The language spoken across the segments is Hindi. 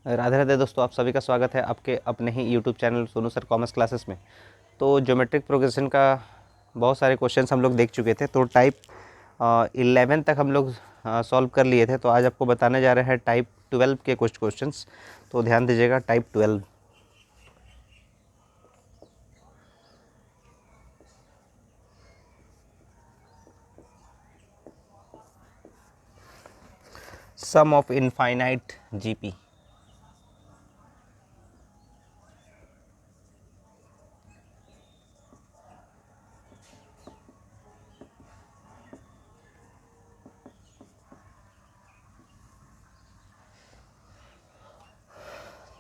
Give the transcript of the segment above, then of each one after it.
राधे राधे दोस्तों, आप सभी का स्वागत है आपके अपने ही YouTube channel Sonu sir commerce classes में। तो ज्योमेट्रिक प्रोग्रेशन का बहुत सारे क्वेश्चंस हम लोग देख चुके थे। तो टाइप 11 तक हम लोग सॉल्व कर लिए थे। तो आज आपको बताने जा रहे हैं टाइप 12 के कुछ क्वेश्चंस। तो ध्यान दीजिएगा, type 12। Sum of infinite GP.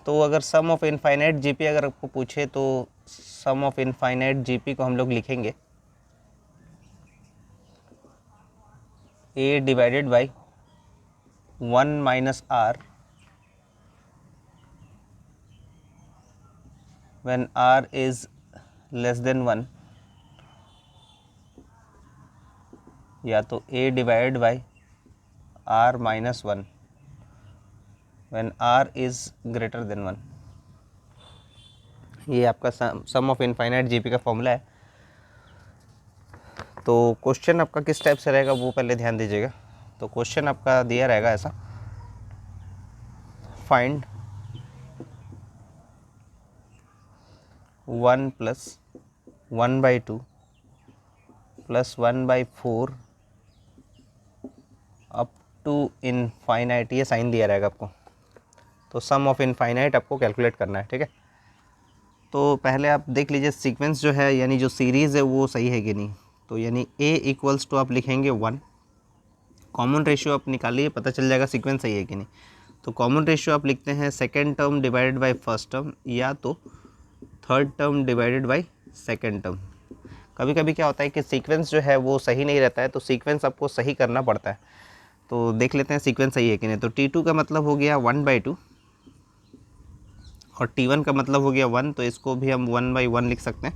तो अगर सम ऑफ इनफाइनाइट जीपी अगर आपको पूछे तो सम ऑफ इनफाइनाइट जीपी को हम लोग लिखेंगे a divided by 1 minus r when r is less than 1, या तो a divided by r minus 1 when r is greater than 1। ये आपका सम ऑफ इनफाइनाइट जीपी का फॉर्मूला है। तो क्वेश्चन आपका किस टाइप से रहेगा वो पहले ध्यान दीजिएगा। तो क्वेश्चन आपका दिया रहेगा ऐसा, find 1 plus 1/2 plus 1/4 up to infinite, ये साइन दिया रहेगा आपको। तो सम ऑफ इनफाइनाइट आपको कैलकुलेट करना है, ठीक है। तो पहले आप देख लीजिए सीक्वेंस जो है, यानी जो सीरीज़ है वो सही है कि नहीं। तो यानी a इक्वल्स टू आप लिखेंगे 1, कॉमन रेशियो आप निकालिए, पता चल जाएगा सीक्वेंस सही है कि नहीं। तो कॉमन रेशियो आप लिखते हैं second term divided by first term, या तो third term divided by second term. कभी कभी क्या होता है कि सीक्वेंस जो है वो सही नहीं रहता है, तो सीक्वेंस आपको सही करना पड़ता है। तो देख लेते हैं सीक्वेंस सही है कि नहीं। तो T2 का मतलब हो गया 1/2 और T1 का मतलब हो गया 1, तो इसको भी हम 1/1 लिख सकते हैं।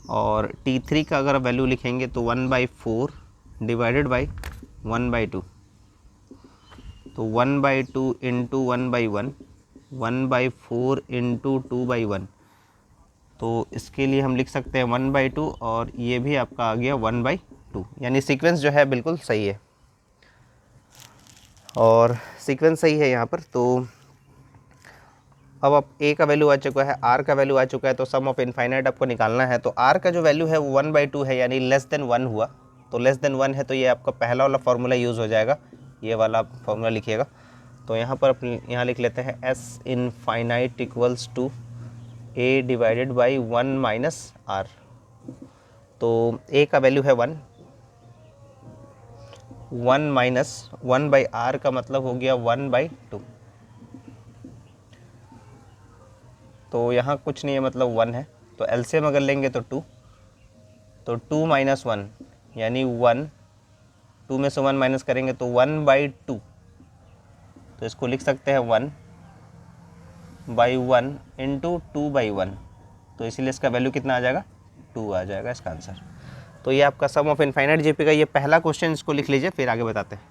और T3 का अगर वैल्यू लिखेंगे तो 1/4 डिवाइडेड बाई 1/2। तो 1/2 इंटू 1/1, 1/4 इंटू 2/1। तो इसके लिए हम लिख सकते हैं 1/2, और ये भी आपका आ गया 1/2। यानी सीक्वेंस जो है बिल्कुल सही है, और सीक्वेंस सही है यहाँ पर। तो अब आप a का वैल्यू आ चुका है, r का वैल्यू आ चुका है, तो सम ऑफ इनफाइनाइट आपको निकालना है। तो r का जो वैल्यू है वो 1/2 है, यानी लेस देन 1 हुआ। तो लेस देन 1 है तो ये आपका पहला वाला फार्मूला यूज़ हो जाएगा, ये वाला फार्मूला लिखिएगा। तो यहाँ पर अपने यहाँ लिख लेते हैं s infinite equals to a divided by 1 minus r। तो a का वैल्यू है 1, 1 माइनस 1/r का मतलब हो गया 1/2। तो यहाँ कुछ नहीं है, मतलब 1 है। तो एलसीएम अगर लेंगे तो 2, तो 2 माइनस 1 यानी 1, 2 में से 1 माइनस करेंगे तो 1/2। तो इसको लिख सकते हैं 1/1 इंटू 2/1। तो इसीलिए इसका वैल्यू कितना आ जाएगा, 2 आ जाएगा इसका आंसर। तो ये आपका सम ऑफ इनफाइनाइट जीपी का ये पहला क्वेश्चन, इसको लिख लीजिए, फिर आगे बताते हैं।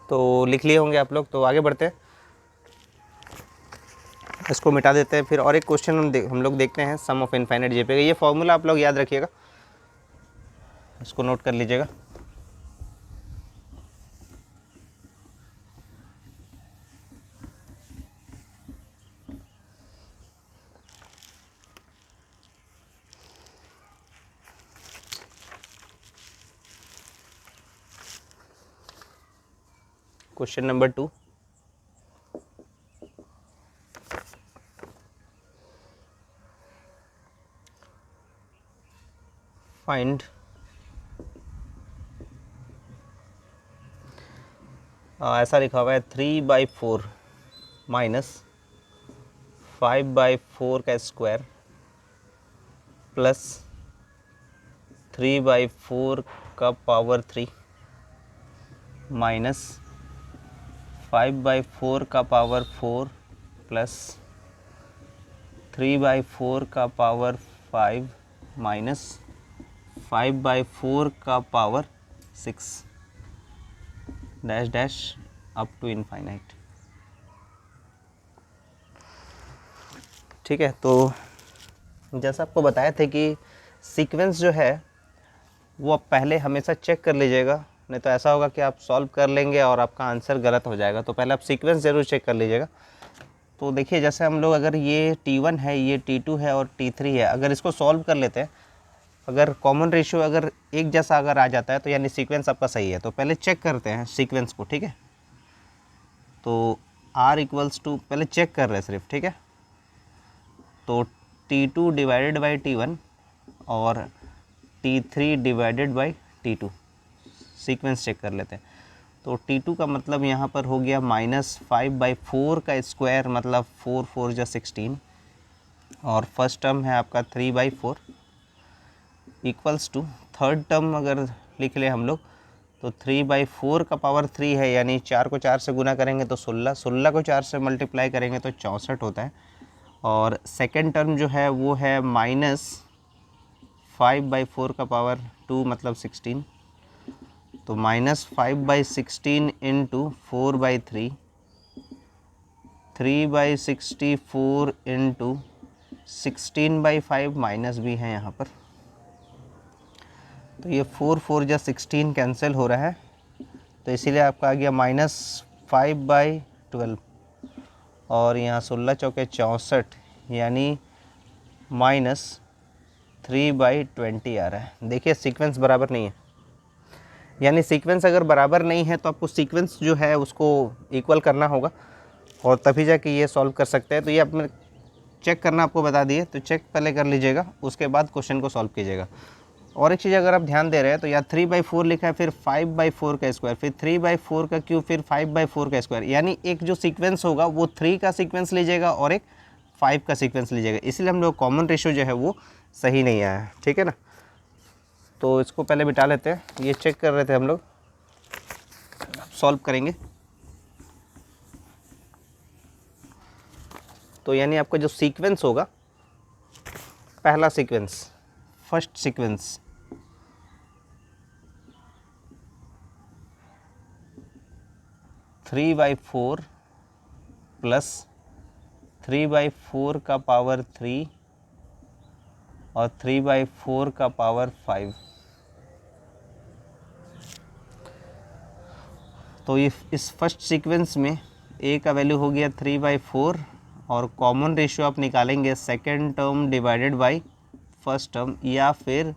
तो लिख लिए होंगे आप लोग, तो आगे बढ़ते हैं। इसको मिटा देते हैं फिर, और एक क्वेश्चन हम लोग देखते हैं सम ऑफ इनफाइनाइट जीपी का। ये फॉर्मूला आप लोग याद रखिएगा, इसको नोट कर लीजिएगा। क्वेश्चन नंबर 2, फाइंड ऐसा लिखा हुआ है 3/4 माइनस 5/4 का स्क्वायर प्लस 3/4 का पावर 3 माइनस 5/4 का पावर 4 प्लस 3/4 का पावर 5 माइनस 5/4 का power 6 dash dash up to infinite. ठीक है, तो जैसा आपको बताया था कि सीक्वेंस जो है वो आप पहले हमेशा चेक कर लीजिएगा, नहीं तो ऐसा होगा कि आप सॉल्व कर लेंगे और आपका आंसर गलत हो जाएगा। तो पहले आप सीक्वेंस ज़रूर चेक कर लीजिएगा। तो देखिए, जैसे हम लोग अगर ये T1 है, ये T2 है और T3 है, अगर इसको सॉल्व कर लेते हैं, अगर कॉमन रेशियो अगर एक जैसा अगर आ जाता है तो यानी सीक्वेंस आपका सही है। तो पहले चेक करते हैं सीक्वेंस को। ठीक है, तो R इक्वल्स टू, पहले चेक कर रहे हैं सिर्फ। ठीक है, तो T2 डिवाइडेड बाई T1 और T3 divided by T2 sequence check कर लेते हैं। तो T2 का मतलब यहाँ पर हो गया -5/4 का स्क्वायर, मतलब 4 4 जा 16, और फर्स्ट टर्म है आपका 3/4 इक्वल्स टू थर्ड टर्म अगर लिख ले हम लोग तो 3/4 का पावर 3 है, यानी 4 को 4 से गुना करेंगे तो 16, 16 को 4 से मल्टीप्लाई करेंगे तो 64 होता है। और सेकेंड टर्म जो है वो है -5/4 का पावर 2 मतलब 16, तो -5/16 इंटू 4/3, 3/64 इंटू 16/5 माइनस भी है यहाँ पर, तो ये 4 4 जा 16 कैंसिल हो रहा है, तो इसीलिए आपका आ गया -5/12, और यहाँ 16 चौके 64 यानी -3/20 आ रहा है। देखिए सीक्वेंस बराबर नहीं है, यानी सीक्वेंस अगर बराबर नहीं है तो आपको सीक्वेंस जो है उसको इक्वल करना होगा और तभी जाके ये सॉल्व कर सकते हैं। तो ये आपने चेक करना आपको बता दिए, तो चेक पहले कर लीजिएगा, उसके बाद क्वेश्चन को सॉल्व कीजिएगा। और एक चीज़ अगर आप ध्यान दे रहे हैं तो यहाँ 3/4 लिखा है, फिर 5/4 का स्क्वायर, फिर 3/4 का क्यूब, फिर 5/4 का स्क्वायर, यानी एक जो सीक्वेंस होगा वो 3 का सीक्वेंस लीजिएगा और एक 5 का सीक्वेंस लीजिएगा, इसलिए हम लोग कॉमन रेशियो जो है वो सही नहीं आया है। ठीक है ना, तो इसको पहले बिठा लेते हैं, ये चेक कर रहे थे हम लोग, सॉल्व करेंगे। तो यानी आपका जो सीक्वेंस होगा, पहला sequence, first sequence, three by four plus 3/4 का पावर 3 और 3/4 का पावर 5। तो ये इस फर्स्ट सीक्वेंस में ए का वैल्यू हो गया 3/4 और कॉमन रेशियो आप निकालेंगे second term divided by first term या फिर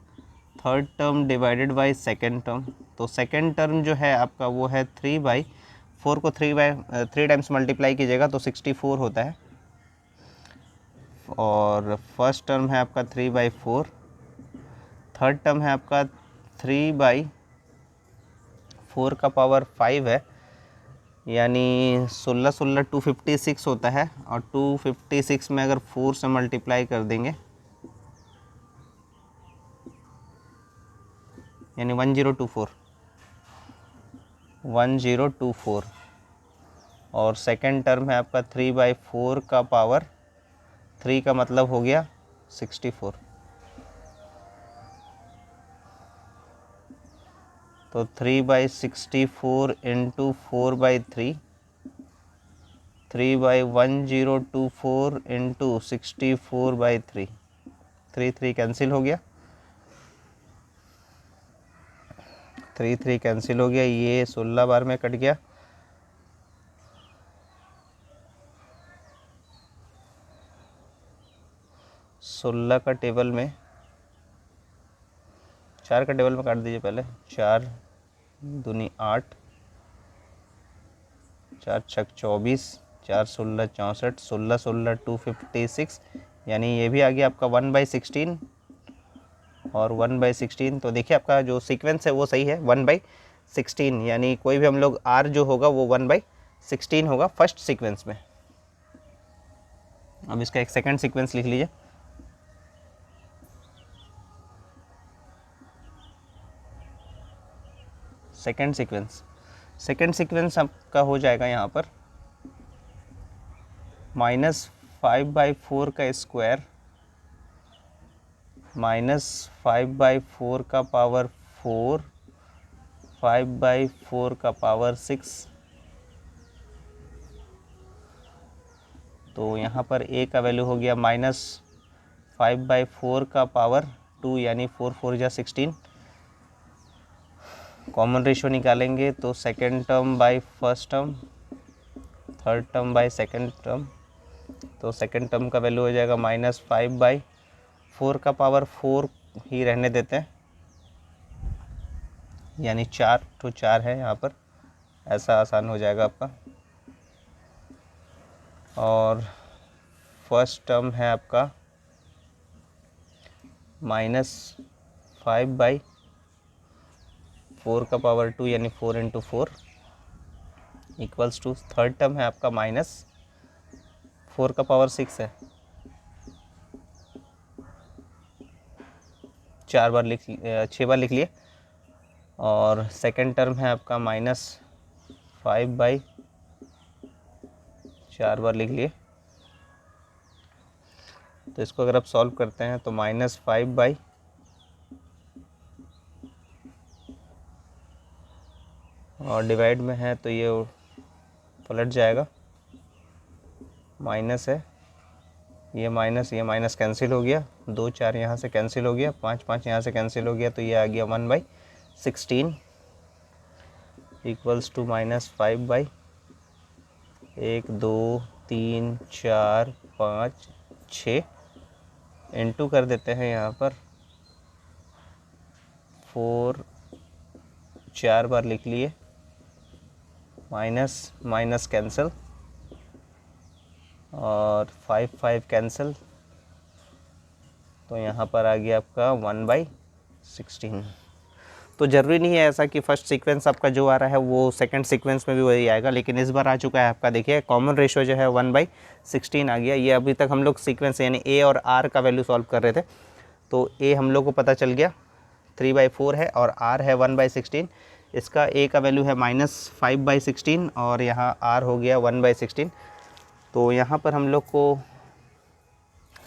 third term divided by second term. तो सेकेंड टर्म जो है आपका वो है 3/4 को 3 टाइम्स मल्टीप्लाई कीजिएगा तो 64 होता है, और फर्स्ट टर्म है आपका 3/4, थर्ड टर्म है आपका 3/4 का पावर 5 है, यानी 16 16 256 होता है, और 256 में अगर 4 से मल्टीप्लाई कर देंगे यानी 1024, और सेकंड टर्म है आपका 3/4 का पावर 3 का मतलब हो गया 64। तो 3/64 इंटू 4/3, 3/1024 इंटू 64/3, 3 कैंसिल हो गया, 3 कैंसिल हो गया, ये 16 बार में कट गया, सोलह का टेबल में 4 का टेबल में काट दीजिए पहले, 4 दूनी 8, 4 छक 24, 4 16 64, 16 16 256, यानी ये भी आ गया आपका 1/16 और 1/16। तो देखिए आपका जो सीक्वेंस है वो सही है, 1/16, यानी कोई भी हम लोग R जो होगा वो 1/16 होगा फर्स्ट सीक्वेंस में। अब इसका एक सेकंड सीक्वेंस लिख लीजिए। सेकंड सीक्वेंस आपका हो जाएगा यहाँ पर -5/4 का स्क्वायर -5/4 का पावर 4 5/4 का पावर 6। तो यहाँ पर a का वैल्यू हो गया -5/4 का पावर 2 यानी 4 4 जा 16। कॉमन रेशियो निकालेंगे तो second term by first term, third term by second term. तो सेकेंड टर्म का वैल्यू हो जाएगा -5/4 का पावर 4 ही रहने देते हैं, यानी 4 तो 4 है यहाँ पर, ऐसा आसान हो जाएगा आपका। और फर्स्ट टर्म है आपका -5/4 का पावर 2 यानी 4 × 4 इक्वल्स टू, थर्ड टर्म है आपका -4 का पावर 6 है, 6 बार लिख लिए। और सेकंड टर्म है आपका -5/4 बार लिख लिए। तो इसको अगर आप सॉल्व करते हैं तो -5 और डिवाइड में है तो ये पलट जाएगा, माइनस है, ये माइनस कैंसिल हो गया, 2 4 यहाँ से कैंसिल हो गया, 5 5 यहाँ से कैंसिल हो गया, तो ये आ गया 1/16 इक्वल्स टू -5/1 2 3 4 5 6 इंटू कर देते हैं यहाँ पर 4 4 बार लिख लिए, माइनस कैंसिल और 5 5 कैंसिल, तो यहाँ पर आ गया आपका 1/16। तो ज़रूरी नहीं है ऐसा कि फर्स्ट सीक्वेंस आपका जो आ रहा है वो सेकंड सीक्वेंस में भी वही आएगा, लेकिन इस बार आ चुका है आपका, देखिए कॉमन रेशियो जो है 1/16 आ गया। ये अभी तक हम लोग सीक्वेंस यानी a और r का वैल्यू सॉल्व कर रहे थे, तो a हम लोग को पता चल गया 3/4 है और r है 1/16। इसका a का वैल्यू है -5/16 और यहाँ r हो गया 1/16। तो यहाँ पर हम लोग को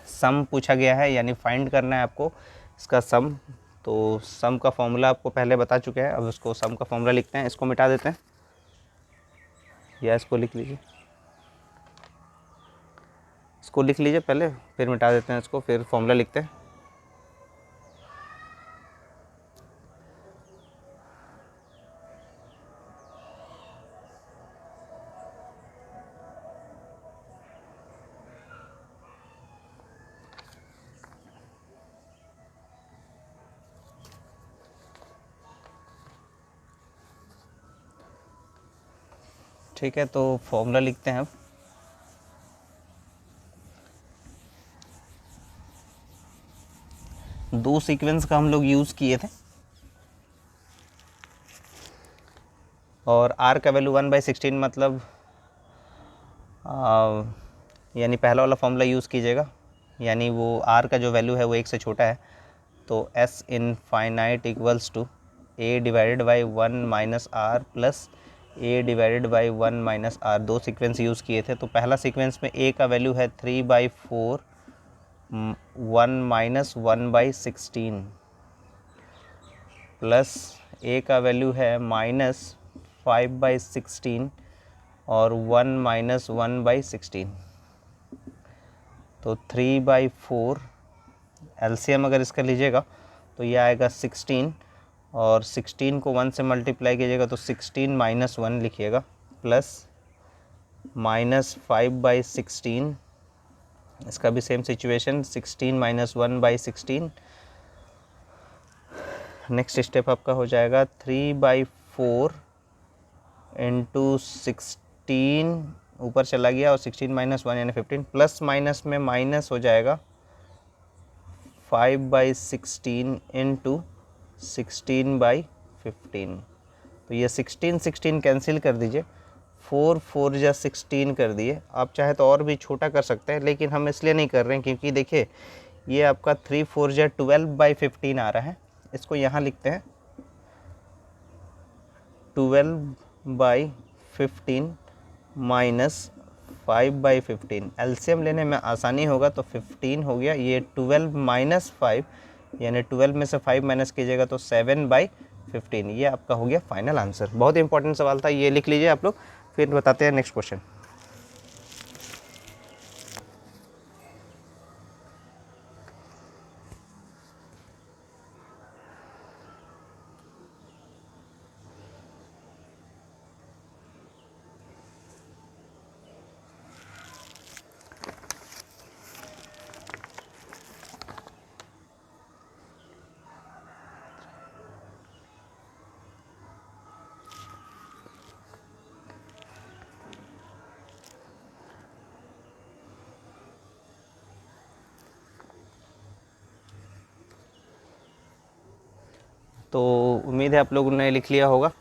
सम पूछा गया है, यानी फाइंड करना है आपको इसका सम। तो सम का फॉर्मूला आपको पहले बता चुके हैं, अब इसको सम का फॉर्मूला लिखते हैं। इसको मिटा देते हैं या इसको लिख लीजिए, इसको लिख लीजिए पहले, फिर मिटा देते हैं इसको, फिर फॉर्मूला लिखते हैं। ठीक है, तो फॉर्मूला लिखते हैं अब। दो सीक्वेंस का हम लोग यूज़ किए थे और r का वैल्यू 1/16 मतलब यानी पहला वाला फॉर्मूला यूज़ कीजिएगा, यानी वो r का जो वैल्यू है वो 1 से छोटा है, तो s infinite equals to a divided by 1 - r plus a divided by 1 - r। दो सीक्वेंस यूज़ किए थे, तो पहला सीक्वेंस में a का वैल्यू है 3/4 1 - 1/16 प्लस a का वैल्यू है -5/16 और 1 - 1/16। तो 3/4 एलसीएम अगर इसका लीजिएगा तो ये आएगा 16 और 16 को 1 से मल्टीप्लाई कीजिएगा तो 16 - 1 लिखिएगा प्लस -5/16, इसका भी सेम सिचुएशन 16 - 1/16। नेक्स्ट स्टेप आपका हो जाएगा 3/4 इंटू 16 ऊपर चला गया और 16 - 1 यानी 15, प्लस माइनस में माइनस हो जाएगा 5/16 इंटू 16/15। तो ये 16 16 कैंसिल कर दीजिए, 4 4 जा 16 कर दिए। आप चाहे तो और भी छोटा कर सकते हैं, लेकिन हम इसलिए नहीं कर रहे हैं क्योंकि देखिए ये आपका 3 4 जा 12/15 आ रहा है। इसको यहाँ लिखते हैं 12/15 माइनस 5/15। एलसीएम लेने में आसानी होगा तो 15 हो गया, ये 12 माइनस 5 यानी 12 में से 5 माइनस कीजिएगा तो 7/15। ये आपका हो गया फाइनल आंसर। बहुत इंपॉर्टेंट सवाल था, ये लिख लीजिए आप लोग। फिर बताते हैं नेक्स्ट क्वेश्चन। तो उम्मीद है आप लोगों ने लिख लिया होगा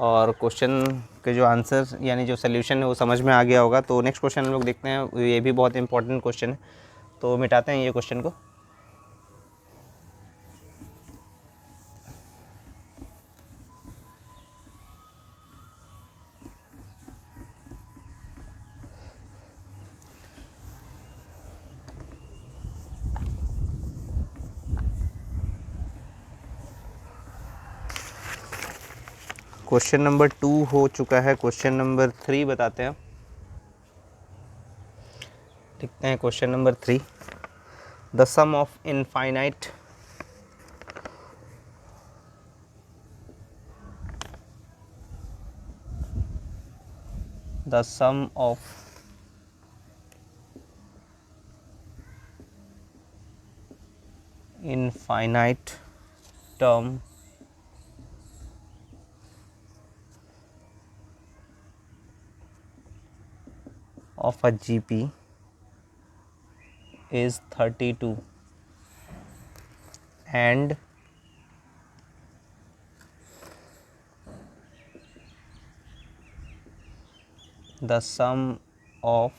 और क्वेश्चन के जो आंसर यानी जो सोल्यूशन है वो समझ में आ गया होगा। तो नेक्स्ट क्वेश्चन हम लोग देखते हैं, ये भी बहुत इंपॉर्टेंट क्वेश्चन है। तो मिटाते हैं ये क्वेश्चन को। क्वेश्चन नंबर 2 हो चुका है, क्वेश्चन नंबर 3 बताते हैं। लिखते हैं question number 3, the sum of infinite the sum of infinite term of a GP is 32 and the sum of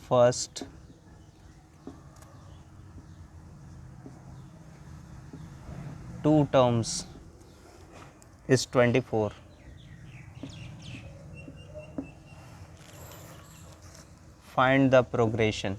first two terms is 24. Find the progression.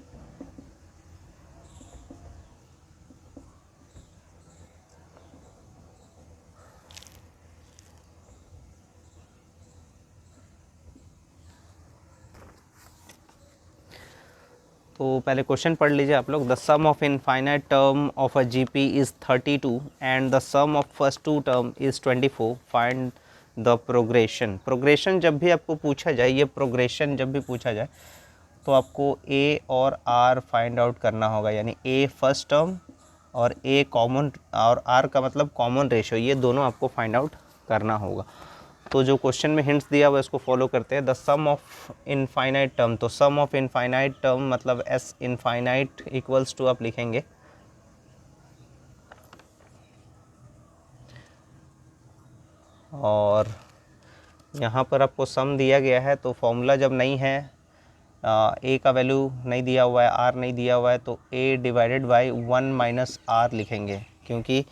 तो पहले क्वेश्चन पढ़ लीजिए आप लोग। The sum of infinite term of a GP is 32 and the sum of first two term is 24। Find the progression. Progression जब भी आपको पूछा जाए, ये प्रोग्रेशन जब भी पूछा जाए तो आपको ए और आर फाइंड आउट करना होगा, यानी ए फर्स्ट टर्म और ए कॉमन और आर का मतलब कॉमन रेशो, ये दोनों आपको फाइंड आउट करना होगा। तो जो क्वेश्चन में हिंट्स दिया हुआ है इसको फॉलो करते हैं। The sum of infinite term, तो सम ऑफ इनफाइनाइट टर्म मतलब एस इनफाइनाइट इक्वल्स टू आप लिखेंगे और यहाँ पर आपको सम दिया गया है तो फॉर्मूला जब नहीं है, ए का वैल्यू नहीं दिया हुआ है, आर नहीं दिया हुआ है, तो ए डिवाइडेड बाई 1 माइनस आर लिखेंगे, क्योंकि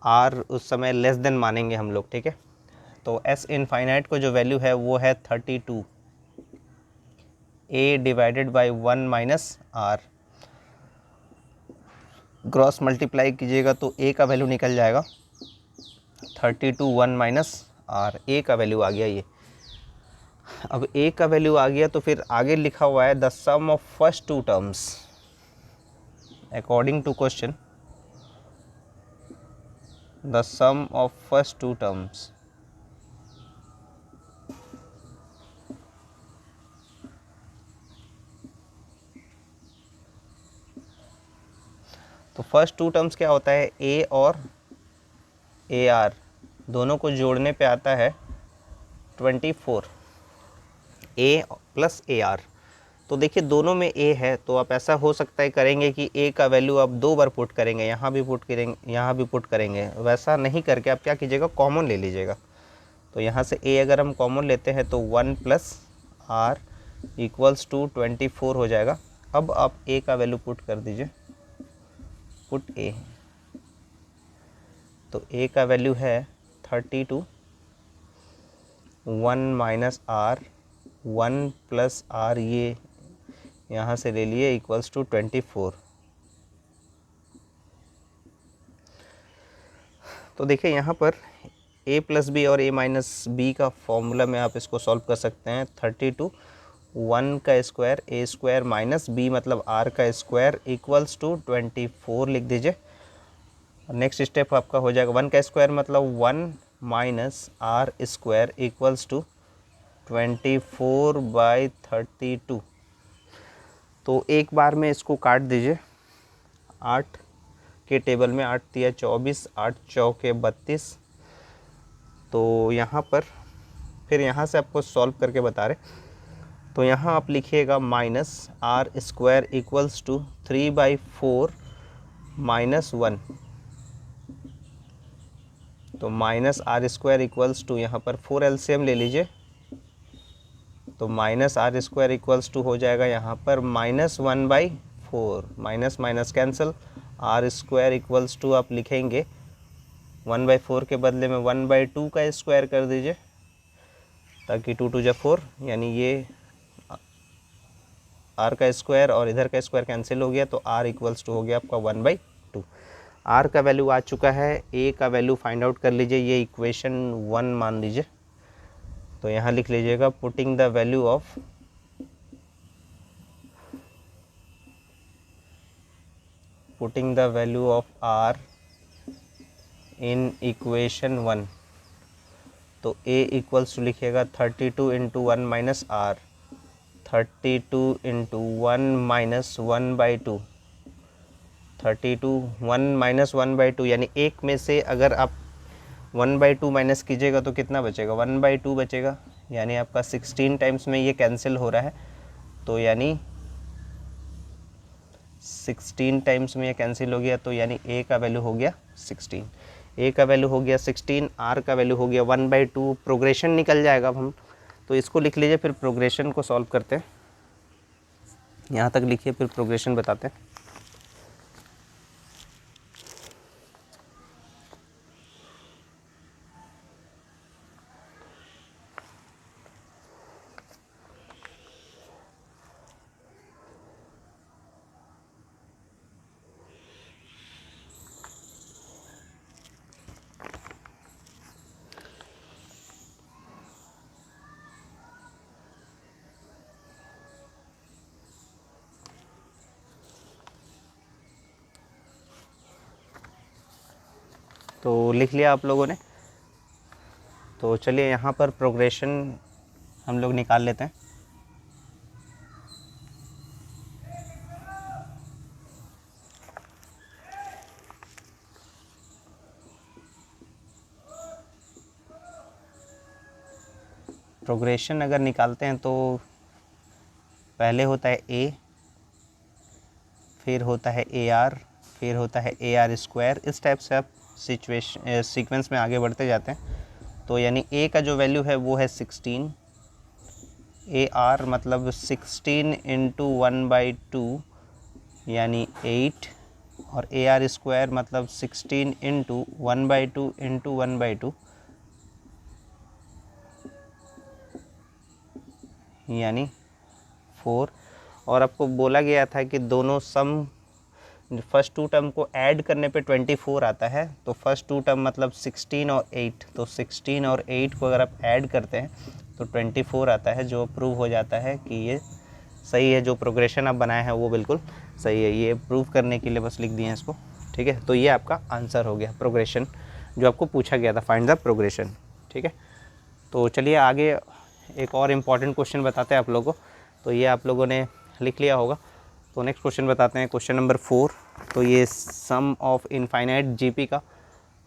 आर उस समय लेस देन मानेंगे हम लोग, ठीक है। तो एस इनफाइनाइट को जो वैल्यू है वो है 32, A divided by 1 minus R. Cross multiply कीजिएगा तो ए का वैल्यू निकल जाएगा 32 1 माइनस आर, ए का वैल्यू आ गया ये। अब ए का वैल्यू आ गया तो फिर आगे लिखा हुआ है the sum of first two terms according to question, the sum of first two terms तो फर्स्ट टू टर्म्स क्या होता है, ए और ए आर दोनों को जोड़ने पे आता है 24, ए प्लस ए आर। तो देखिए दोनों में ए है तो आप ऐसा हो सकता है करेंगे कि ए का वैल्यू आप 2 बार पुट करेंगे, यहाँ भी पुट करेंगे, यहाँ भी पुट करेंगे। वैसा नहीं करके आप क्या कीजिएगा, कॉमन ले लीजिएगा। तो यहाँ से a अगर हम कॉमन लेते हैं तो 1 प्लस आर इक्वल्स टू 24 हो जाएगा। अब आप a का वैल्यू पुट कर दीजिए, पुट a, तो a का वैल्यू है 32, 1 माइनस आर, 1 प्लस आर ये यहाँ से ले लिए इक्वल्स टू 24। तो देखिए यहाँ पर a प्लस बी और a माइनस बी का फॉर्मूला में आप इसको सॉल्व कर सकते हैं। 32 1 का square a square minus b मतलब r का स्क्वायर इक्वल्स टू 24 लिख दीजिए। नेक्स्ट स्टेप आपका हो जाएगा 1 का स्क्वायर मतलब 1 minus R square equals to 24/32। तो एक बार में इसको काट दीजिए 8 के टेबल में, 8 तिया 24, 8 चौके 32। तो यहाँ पर फिर यहाँ से आपको सॉल्व करके बता रहे, तो यहाँ आप लिखिएगा minus R square equals to 3/4 minus 1। तो minus R square equals to यहाँ पर 4 एलसीएम ले लीजिए, तो minus R square equals to हो जाएगा यहाँ पर -1/4, minus minus cancel, R square equals to आप लिखेंगे 1/4 के बदले में 1/2 का स्क्वायर कर दीजिए, ताकि 2 2 जा 4, यानी ये आर का स्क्वायर और इधर का स्क्वायर कैंसिल हो गया, तो आर इक्वल्स टू हो गया आपका 1/2। आर का वैल्यू आ चुका है, ए का वैल्यू फाइंड आउट कर लीजिए, ये इक्वेशन 1 मान लीजिए। तो यहाँ लिख लीजिएगा putting the value of R in equation 1। तो a इक्वल्स टू लिखिएगा 32 into 1 minus R, 32 into 1 minus 1/2, 32 1 minus 1/2, यानी एक में से अगर आप 1/2 माइनस कीजिएगा तो कितना बचेगा, 1/2 बचेगा, यानी आपका 16 टाइम्स में ये कैंसिल हो रहा है, तो यानी 16 टाइम्स में ये कैंसिल हो गया, तो यानी a का वैल्यू हो गया 16, a का वैल्यू हो गया 16, r का वैल्यू हो गया 1/2। प्रोग्रेशन निकल जाएगा अब हम, तो इसको लिख लीजिए, फिर प्रोग्रेशन को सॉल्व करते हैं। यहाँ तक लिखिए, फिर प्रोग्रेशन बताते हैं। तो लिख लिया आप लोगों ने, तो चलिए यहाँ पर प्रोग्रेशन हम लोग निकाल लेते हैं। प्रोग्रेशन अगर निकालते हैं तो पहले होता है a, फिर होता है AR, फिर होता है AR स्क्वायर। इस टाइप से आप सीक्वेंस में आगे बढ़ते जाते हैं। तो यानी a का जो वैल्यू है वो है 16, AR मतलब 16 इंटू 1/2 यानी 8, और AR स्क्वायर मतलब 16 इंटू 1/2 इंटू 1/2 यानी 4। और आपको बोला गया था कि दोनों सम फर्स्ट टू टर्म को ऐड करने पे 24 आता है, तो फर्स्ट टू टर्म मतलब 16 और 8, तो 16 और 8 को अगर आप ऐड करते हैं तो 24 आता है, जो प्रूव हो जाता है कि ये सही है। जो प्रोग्रेशन आप बनाए हैं वो बिल्कुल सही है। ये प्रूव करने के लिए बस लिख दिए हैं इसको, ठीक है। तो ये आपका आंसर हो गया प्रोग्रेशन, जो आपको पूछा गया था, फाइंड द प्रोग्रेशन, ठीक है। तो चलिए आगे एक और इम्पॉर्टेंट क्वेश्चन बताते हैं आप लोगों को। तो ये आप लोगों ने लिख लिया होगा, तो नेक्स्ट क्वेश्चन बताते हैं, क्वेश्चन नंबर 4। तो ये सम ऑफ इनफाइनाइट जीपी का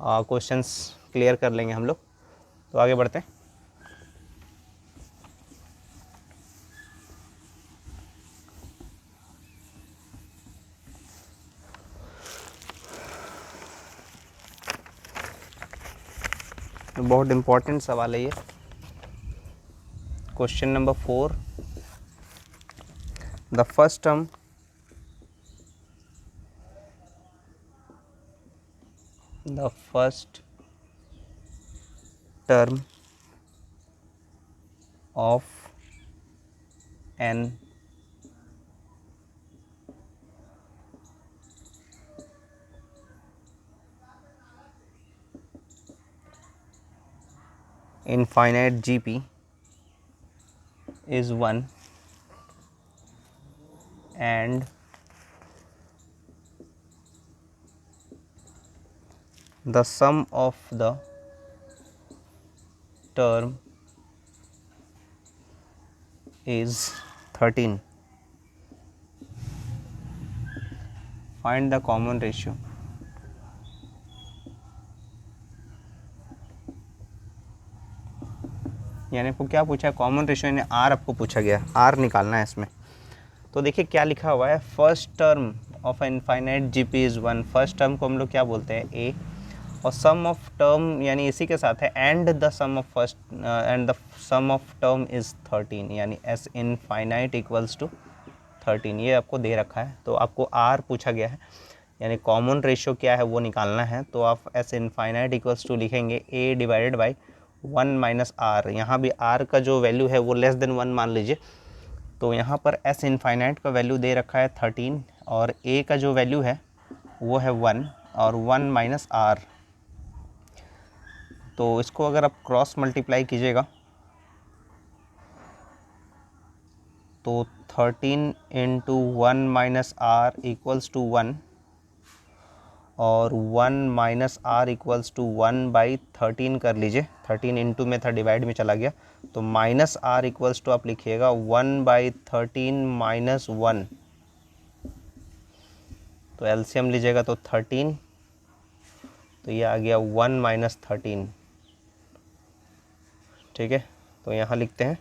क्वेश्चंस क्लियर कर लेंगे हम लोग। तो आगे बढ़ते हैं। बहुत इम्पोर्टेंट सवाल है ये। Question number 4, the first term of an infinite GP is 1 and the sum of the term is 13. Find the common ratio. यानी आपको क्या पूछा है, कॉमन रेशियो यानी आर आपको पूछा गया, आर निकालना है इसमें। तो देखिए क्या लिखा हुआ है, first term of infinite GP is 1। First term को हम लोग क्या बोलते हैं, ए, और सम ऑफ टर्म यानी इसी के साथ है and the sum of term is 13, यानी एस इनफाइनाइट इक्वल्स टू 13, ये आपको दे रखा है। तो आपको आर पूछा गया है, यानी कॉमन रेशियो क्या है वो निकालना है। तो आप एस इनफाइनाइट इक्वल्स टू लिखेंगे ए डिवाइडेड बाई 1 माइनस आर। यहाँ भी आर का जो वैल्यू है वो लेस देन 1 मान लीजिए। तो यहाँ पर एस इनफाइनाइट का वैल्यू दे रखा है 13 और ए का जो वैल्यू है वो है 1 और 1 माइनस आर। तो इसको अगर आप क्रॉस मल्टीप्लाई कीजिएगा तो 13 into 1 minus R equals to 1 और 1 माइनस आर इक्वल्स टू 1/13 कर लीजिए। 13 इंटू में था, डिवाइड में चला गया, तो माइनस आर इक्वल्स टू आप लिखिएगा 1/13 माइनस 1। तो एलसीएम लीजिएगा तो 13, तो ये आ गया 1 माइनस 13। ठीक है, तो यहाँ लिखते हैं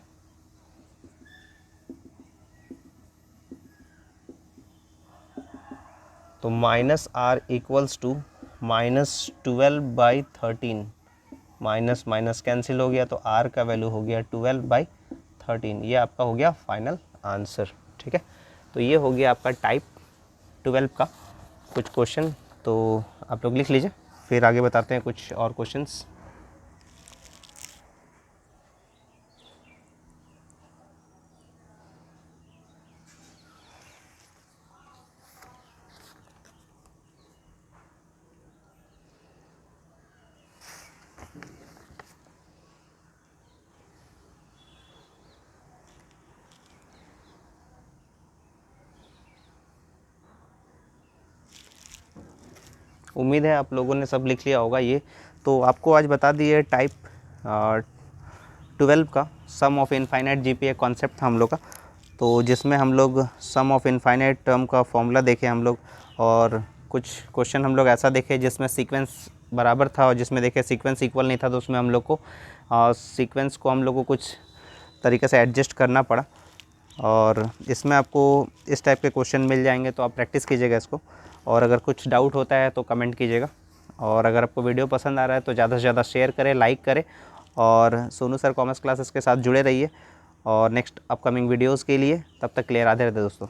तो minus R equals to -12/13, minus minus cancel हो गया तो आर का वैल्यू हो गया 12/13। ये आपका हो गया फाइनल आंसर। ठीक है, तो ये हो गया आपका टाइप 12 का कुछ क्वेश्चन। तो आप लोग लिख लीजिए, फिर आगे बताते हैं कुछ और क्वेश्चंस। उम्मीद है आप लोगों ने सब लिख लिया होगा ये। तो आपको आज बता दिए टाइप 12 का सम ऑफ इनफाइनाइट जीपीए कॉन्सेप्ट था हम लोग का। तो जिसमें हम लोग सम ऑफ इनफाइनाइट टर्म का फॉर्मूला देखे हम लोग, और कुछ क्वेश्चन हम लोग ऐसा देखे जिसमें सीक्वेंस बराबर था और जिसमें देखे सीक्वेंस इक्वल नहीं था, तो उसमें हम लोग को सीक्वेंस को हम लोग को कुछ तरीके से एडजस्ट करना पड़ा। और इसमें आपको इस टाइप के क्वेश्चन मिल जाएंगे, तो आप प्रैक्टिस कीजिएगा इसको। और अगर कुछ डाउट होता है तो कमेंट कीजिएगा। और अगर आपको वीडियो पसंद आ रहा है तो ज़्यादा से ज़्यादा शेयर करें, लाइक करें, और सोनू सर कॉमर्स क्लासेस के साथ जुड़े रहिए और नेक्स्ट अपकमिंग वीडियोज़ के लिए। तब तक क्लियर, राधे राधे दोस्तों।